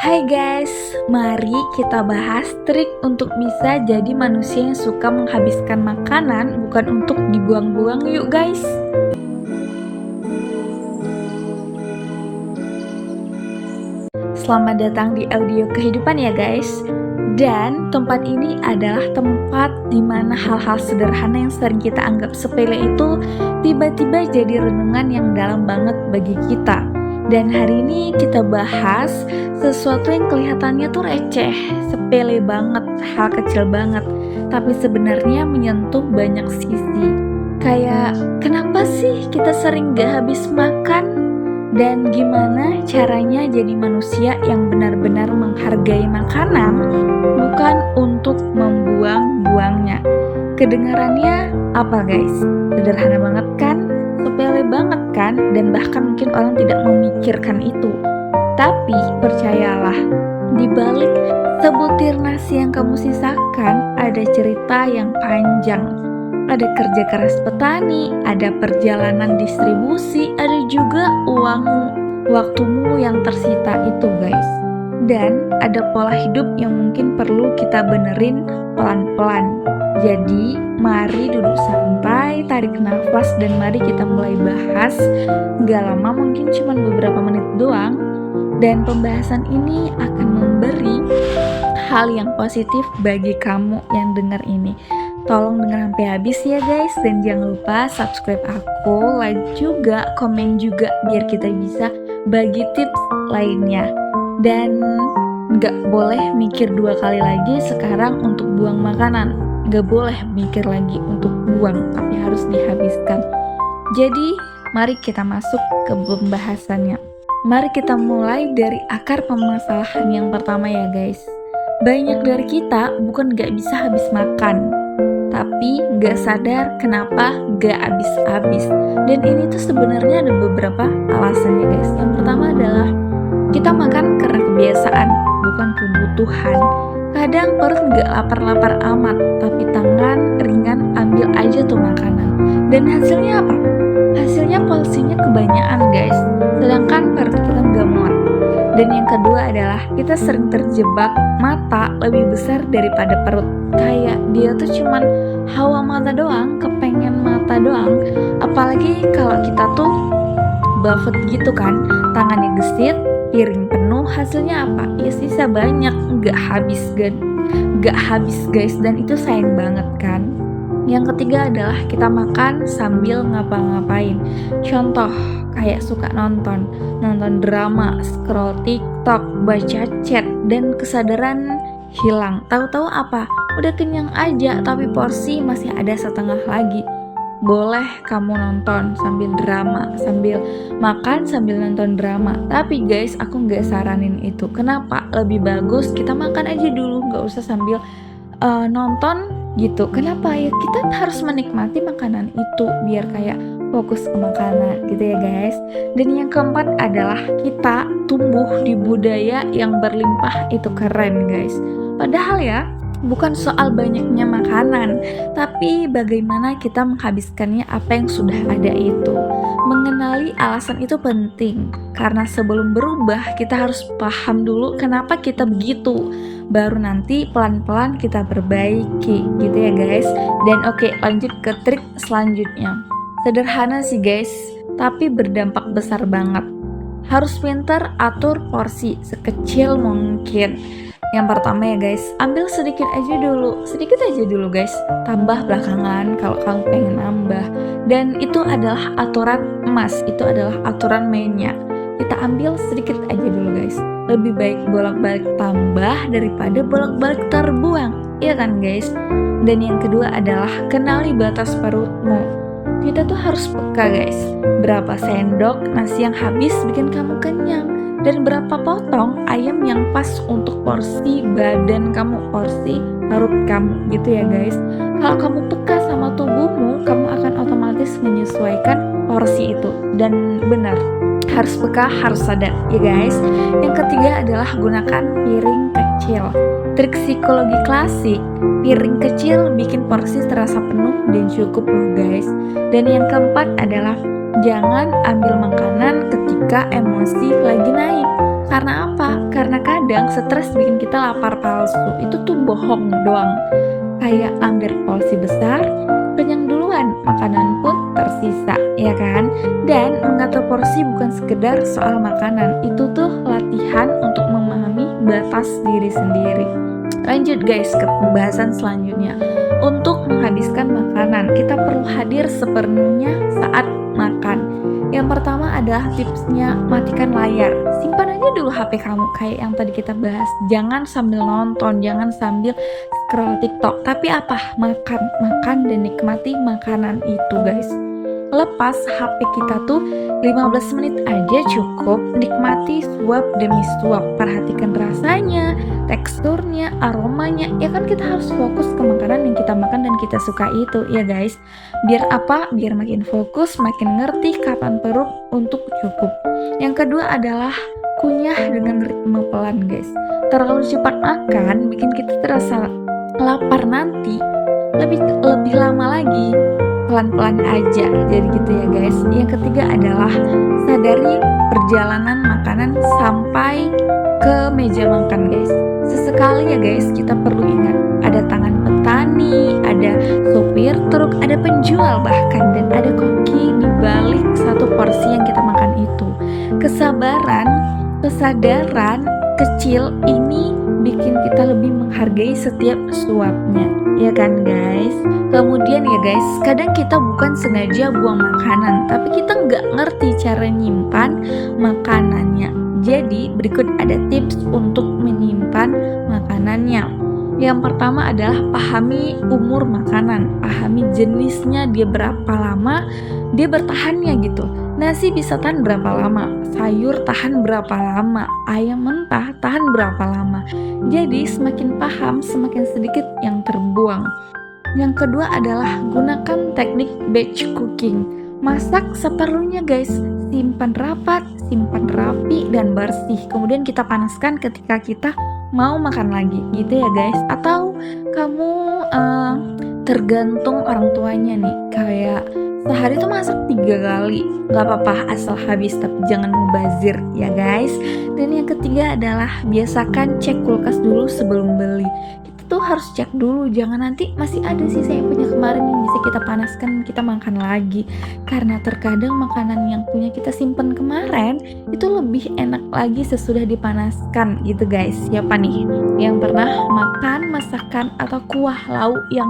Hai guys, mari kita bahas trik untuk bisa jadi manusia yang suka menghabiskan makanan bukan untuk dibuang-buang yuk guys. Selamat datang di audio kehidupan ya guys. Dan tempat ini adalah tempat dimana hal-hal sederhana yang sering kita anggap sepele itu tiba-tiba jadi renungan yang dalam banget bagi kita. Dan hari ini kita bahas sesuatu yang kelihatannya tuh receh, sepele banget, hal kecil banget, tapi sebenarnya menyentuh banyak sisi. Kayak kenapa sih kita sering gak habis makan? Dan gimana caranya jadi manusia yang benar-benar menghargai makanan, bukan untuk membuang-buangnya. Kedengarannya apa guys? Sederhana banget kan? Sepele banget kan? Dan bahkan mungkin orang tidak memikirkan itu. Tapi percayalah, di balik sebutir nasi yang kamu sisakan ada cerita yang panjang. Ada kerja keras petani, ada perjalanan distribusi, ada juga waktumu yang tersita itu guys. Dan ada pola hidup yang mungkin perlu kita benerin pelan-pelan. Jadi mari duduk santai, tarik nafas, dan mari kita mulai bahas. Gak lama, mungkin cuma beberapa menit doang. Dan pembahasan ini akan memberi hal yang positif bagi kamu yang dengar ini. Tolong dengar sampai habis ya guys, dan jangan lupa subscribe aku, like juga, komen juga, biar kita bisa bagi tips lainnya. Dan gak boleh mikir 2 kali lagi sekarang untuk buang makanan. Gak boleh mikir lagi untuk buang, tapi harus dihabiskan. Jadi mari kita masuk ke pembahasannya. Mari kita mulai dari akar permasalahan yang pertama ya guys. Banyak dari kita bukan gak bisa habis makan, tapi gak sadar kenapa gak habis-habis. Dan ini tuh sebenarnya ada beberapa alasannya guys. Yang pertama adalah kita makan karena kebiasaan, bukan kebutuhan. Kadang perut gak lapar-lapar amat, tapi tangan ringan ambil aja tuh makanan. Dan hasilnya apa? Hasilnya porsinya kebanyakan guys, sedangkan perut kita gak muat. Dan yang kedua adalah kita sering terjebak mata lebih besar daripada perut. Kayak dia tuh cuman hawa mata doang, kepengen mata doang. Apalagi kalau kita tuh buffet gitu kan, tangannya gesit, piring penuh, hasilnya apa? Ya sisa banyak, gak habis guys, dan itu sayang banget kan. Yang ketiga adalah kita makan sambil ngapa-ngapain. Contoh, kayak suka nonton drama, scroll TikTok, baca chat, dan kesadaran hilang. Tahu-tahu apa? Udah kenyang aja, tapi porsi masih ada setengah lagi. Boleh kamu nonton sambil drama, sambil makan sambil nonton drama. Tapi guys, aku gak saranin itu. Kenapa? Lebih bagus kita makan aja dulu, gak usah sambil nonton gitu. Kenapa? Ya kita harus menikmati makanan itu biar kayak fokus ke makanan gitu ya guys. Dan yang keempat adalah kita tumbuh di budaya yang berlimpah. Itu keren guys. Padahal ya bukan soal banyaknya makanan, tapi bagaimana kita menghabiskannya apa yang sudah ada itu. Mengenali alasan itu penting, karena sebelum berubah kita harus paham dulu kenapa kita begitu. Baru nanti pelan-pelan kita perbaiki gitu ya guys. Dan oke, lanjut ke trik selanjutnya. Sederhana sih guys, tapi berdampak besar banget. Harus pintar atur porsi sekecil mungkin. Yang pertama ya guys, ambil sedikit aja dulu guys, tambah belakangan kalau kamu pengen nambah. Dan itu adalah aturan emas, itu adalah aturan mainnya. Kita ambil sedikit aja dulu guys. Lebih baik bolak-balik tambah daripada bolak-balik terbuang, iya kan guys. Dan yang kedua adalah kenali batas perutmu. Kita tuh harus peka guys, berapa sendok nasi yang habis bikin kamu kenyang, dan berapa potong ayam yang pas untuk porsi badan kamu, porsi perut kamu gitu ya guys. Kalau kamu peka sama tubuhmu, kamu akan otomatis menyesuaikan porsi itu. Dan benar, harus peka, harus sadar ya guys. Yang ketiga adalah gunakan piring kecil. Trik psikologi klasik, piring kecil bikin porsi terasa penuh dan cukup loh guys. Dan yang keempat adalah jangan ambil makanan ketika emosi lagi naik. Karena apa? Karena kadang stres bikin kita lapar palsu. Itu tuh bohong doang. Kayak ambil porsi besar, kenyang duluan, makanan pun tersisa, ya kan? Dan mengatur porsi bukan sekedar soal makanan, itu tuh latihan untuk memahami batas diri sendiri. Lanjut guys ke pembahasan selanjutnya. Untuk menghabiskan makanan, kita perlu hadir sepenuhnya saat makan. Yang pertama adalah tipsnya matikan layar. Simpan aja dulu HP kamu kayak yang tadi kita bahas. Jangan sambil nonton, jangan sambil scroll TikTok. Tapi apa? Makan dan nikmati makanan itu guys. Lepas HP kita tuh 15 menit aja cukup. Nikmati suap demi suap. Perhatikan rasanya, teksturnya, aromanya. Ya kan kita harus fokus ke makanan yang kita makan dan kita suka itu ya guys. Biar apa? Biar makin fokus, makin ngerti kapan perut untuk cukup. Yang kedua adalah kunyah dengan ritme pelan guys. Terlalu cepat makan bikin kita terasa lapar nanti lebih lama lagi. Pelan-pelan aja, jadi gitu ya guys. Yang ketiga adalah sadari perjalanan makanan sampai ke meja makan guys. Sesekali ya guys, kita perlu ingat ada tangan petani, ada sopir truk, ada penjual bahkan, dan ada koki di balik satu porsi yang kita makan itu. Kesadaran kecil ini bikin kita lebih menghargai setiap suapnya, ya kan guys? Kemudian ya guys, kadang kita bukan sengaja buang makanan, tapi kita nggak ngerti cara nyimpan makanannya. Jadi berikut ada tips untuk menyimpan makanannya. Yang pertama adalah pahami umur makanan, pahami jenisnya, dia berapa lama dia bertahannya gitu. Nasi bisa tahan berapa lama, sayur tahan berapa lama, ayam mentah tahan berapa lama. Jadi semakin paham, semakin sedikit yang terbuang. Yang kedua adalah gunakan teknik batch cooking. Masak seperlunya guys, simpan rapat, simpan rapi dan bersih. Kemudian kita panaskan ketika kita mau makan lagi gitu ya guys. Atau kamu tergantung orang tuanya nih, kayak sehari tuh masak 3 kali, gak apa-apa asal habis, tapi jangan mubazir ya guys. Dan yang ketiga adalah biasakan cek kulkas dulu sebelum beli. Kita tuh harus cek dulu, jangan nanti masih ada sisa yang punya kemarin yang bisa kita panaskan, kita makan lagi. Karena terkadang makanan yang punya kita simpen kemarin itu lebih enak lagi sesudah dipanaskan gitu guys. Siapa nih yang pernah makan masakan atau kuah lauk yang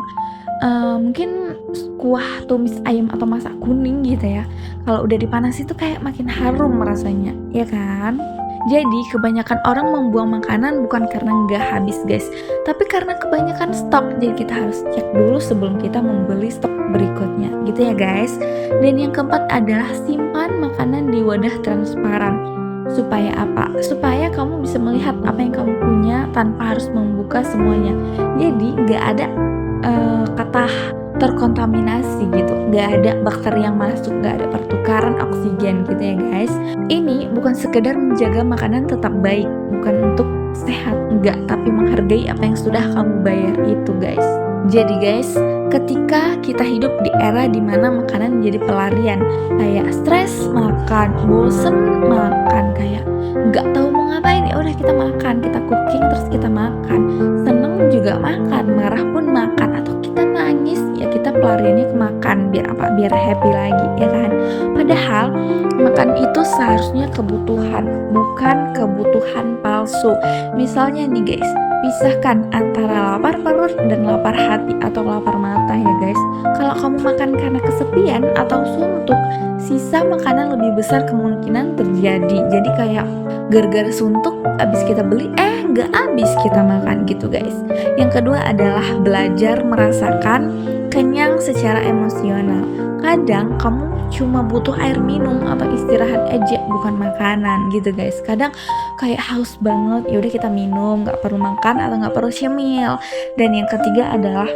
mungkin kuah tumis ayam atau masak kuning gitu ya, kalau udah dipanasi tuh kayak makin harum rasanya, ya kan? Jadi kebanyakan orang membuang makanan bukan karena nggak habis guys, tapi karena kebanyakan stok. Jadi kita harus cek dulu sebelum kita membeli stok berikutnya gitu ya guys. Dan yang keempat adalah simpan makanan di wadah transparan. Supaya apa? Supaya kamu bisa melihat apa yang kamu punya tanpa harus membuka semuanya. Jadi nggak ada kata terkontaminasi gitu, nggak ada bakteri yang masuk, nggak ada pertukaran oksigen gitu ya guys. Ini bukan sekedar menjaga makanan tetap baik, bukan untuk sehat, enggak, tapi menghargai apa yang sudah kamu bayar itu guys. Jadi guys, ketika kita hidup di era dimana makanan menjadi pelarian, kayak stres makan, bosen makan, kayak nggak tahu mau ngapain, ya udah kita makan, kita cooking terus kita makan, seneng juga makan, marah pun makan, atau kita nangis ya kita pelariannya ke makan, biar apa? Biar happy lagi ya kan. Padahal makan itu seharusnya kebutuhan, bukan kebutuhan palsu. Misalnya nih guys, pisahkan antara lapar perut dan lapar hati atau lapar mata ya guys. Kalau kamu makan karena kesepian atau suntuk, sisa makanan lebih besar kemungkinan terjadi. Jadi kayak gara-gara suntuk abis kita beli nggak abis kita makan gitu guys. Yang kedua adalah belajar merasakan kenyang secara emosional. Kadang kamu cuma butuh air minum atau istirahat aja, bukan makanan gitu guys. Kadang kayak haus banget, yaudah kita minum, nggak perlu makan atau nggak perlu cemil. Dan yang ketiga adalah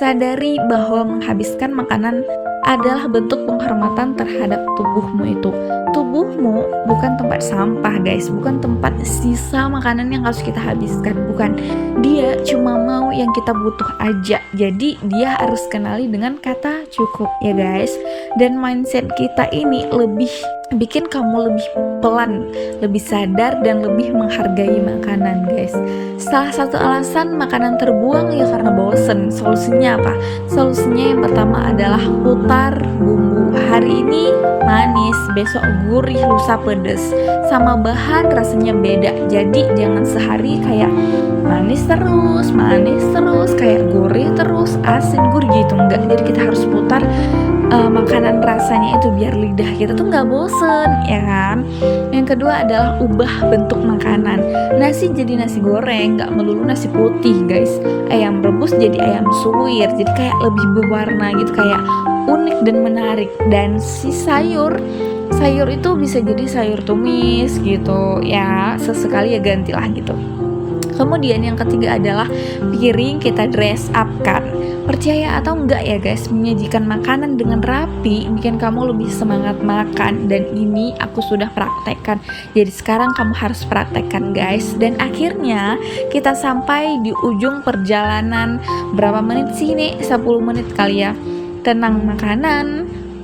sadari bahwa menghabiskan makanan adalah bentuk penghormatan terhadap tubuhmu itu. Tubuhmu bukan tempat sampah guys, bukan tempat sisa makanan yang harus kita habiskan, bukan. Dia cuma mau yang kita butuh aja. Jadi dia harus kenali dengan kata cukup ya guys. Dan mindset kita ini lebih bikin kamu lebih pelan, lebih sadar, dan lebih menghargai makanan, guys. Salah satu alasan makanan terbuang ya karena bosen. Solusinya apa? Solusinya yang pertama adalah putar bumbu. Hari ini manis, besok gurih, lusa pedes. Sama bahan rasanya beda. Jadi jangan sehari kayak manis terus, kayak gurih terus, asin gurih gitu. Enggak. Jadi kita harus putar makanan rasanya itu biar lidah kita tuh nggak bosen, ya kan? Yang kedua adalah ubah bentuk makanan. Nasi jadi nasi goreng, nggak melulu nasi putih, guys. Ayam rebus jadi ayam suwir, jadi kayak lebih berwarna gitu, kayak unik dan menarik. Dan si sayur itu bisa jadi sayur tumis gitu, ya sesekali ya gantilah gitu. Kemudian yang ketiga adalah piring kita dress up kan. Percaya atau enggak ya guys, menyajikan makanan dengan rapi bikin kamu lebih semangat makan. Dan ini aku sudah praktekkan, jadi sekarang kamu harus praktekkan guys. Dan akhirnya kita sampai di ujung perjalanan. Berapa menit sih ini? 10 menit kali ya. Tenang makanan,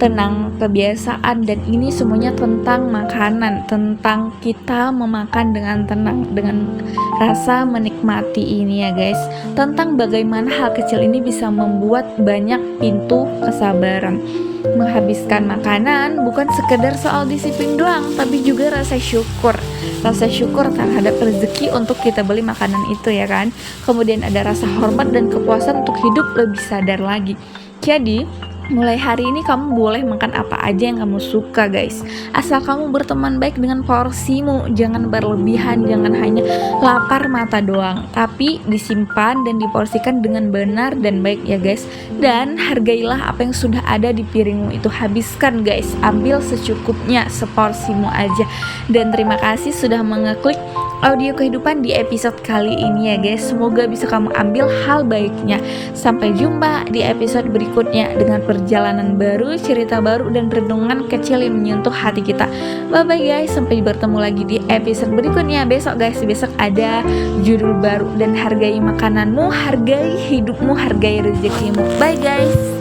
tenang kebiasaan, dan ini semuanya tentang makanan, tentang kita memakan dengan tenang, dengan rasa menikmati ini ya guys, tentang bagaimana hal kecil ini bisa membuat banyak pintu kesabaran. Menghabiskan makanan bukan sekedar soal disiplin doang, tapi juga rasa syukur terhadap rezeki untuk kita beli makanan itu ya kan. Kemudian ada rasa hormat dan kepuasan untuk hidup lebih sadar lagi. Jadi mulai hari ini kamu boleh makan apa aja yang kamu suka guys, asal kamu berteman baik dengan porsimu. Jangan berlebihan, jangan hanya lapar mata doang, tapi disimpan dan diporsikan dengan benar dan baik ya guys. Dan hargailah apa yang sudah ada di piringmu itu, habiskan guys, ambil secukupnya, seporsimu aja. Dan terima kasih sudah mengeklik audio kehidupan di episode kali ini ya guys. Semoga bisa kamu ambil hal baiknya. Sampai jumpa di episode berikutnya dengan perjalanan baru, cerita baru, dan renungan kecil yang menyentuh hati kita. Bye bye guys, sampai bertemu lagi di episode berikutnya besok guys. Besok ada judul baru. Dan hargai makananmu, hargai hidupmu, hargai rezekimu. Bye guys.